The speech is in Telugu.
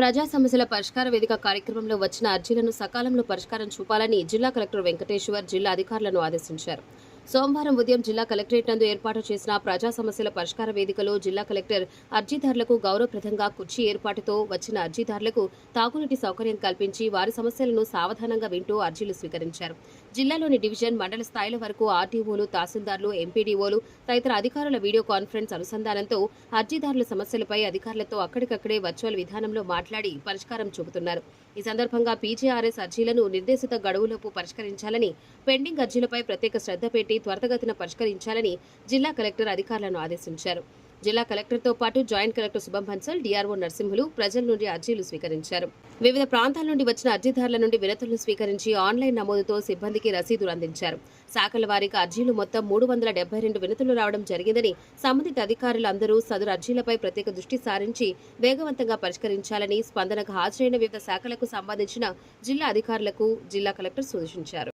ప్రజా సమస్యల పరిష్కార వేదిక కార్యక్రమంలో వచ్చిన అర్జీలను సకాలంలో పరిష్కారం చూపాలని జిల్లా కలెక్టర్ వెంకటేశ్వర్ జిల్లా అధికారులను ఆదేశించారు. సోమవారం ఉదయం జిల్లా కలెక్టరేట్ నందు ఏర్పాటు చేసిన ప్రజా సమస్యల పరిష్కార వేదికలో జిల్లా కలెక్టర్ అర్జీదారులకు గౌరవప్రదంగా కుర్చీ ఏర్పాటుతో వచ్చిన అర్జీదారులకు తాగునీటి సౌకర్యం కల్పించి వారి సమస్యలను సావధానంగా వింటూ అర్జీలు స్వీకరించారు. జిల్లాలోని డివిజన్, మండల స్థాయిల వరకు ఆర్టీఓలు, తహసీల్దార్లు, ఎంపీడీఓలు తదితర అధికారుల వీడియో కాన్ఫరెన్స్ అనుసంధానంతో అర్జీదారుల సమస్యలపై అధికారులతో అక్కడికక్కడే వర్చువల్ విధానంలో మాట్లాడి పరిష్కారం చూపుతున్నారు. ఈ సందర్భంగా పీజీఆర్ఎస్ అర్జీలను నిర్దేశిత గడువులోపు పరిష్కరించాలని, పెండింగ్ అర్జీలపై ప్రత్యేక శ్రద్ధ పెట్టి త్వరితగతిన పరిష్కరించాలని జిల్లా కలెక్టర్ అధికారులను ఆదేశించారు. జిల్లా కలెక్టర్తో పాటు జాయింట్ కలెక్టర్ శుభం బన్సల్, డీఆర్ఓ నరసింహులు ప్రజల నుండి అర్జీలు స్వీకరించారు. వివిధ ప్రాంతాల నుండి వచ్చిన అర్జీదారుల నుండి వినతులను స్వీకరించి ఆన్లైన్ నమోదుతో సిబ్బందికి రసీదులు అందించారు. శాఖల వారీగా అర్జీలు మొత్తం 372 వినతులు రావడం జరిగిందని, సంబంధిత అధికారులు అందరూ సదరు అర్జీలపై ప్రత్యేక దృష్టి సారించి వేగవంతంగా పరిష్కరించాలని స్పందనకు హాజరైన వివిధ శాఖలకు సంబంధించిన జిల్లా అధికారులకు జిల్లా కలెక్టర్ సూచించారు.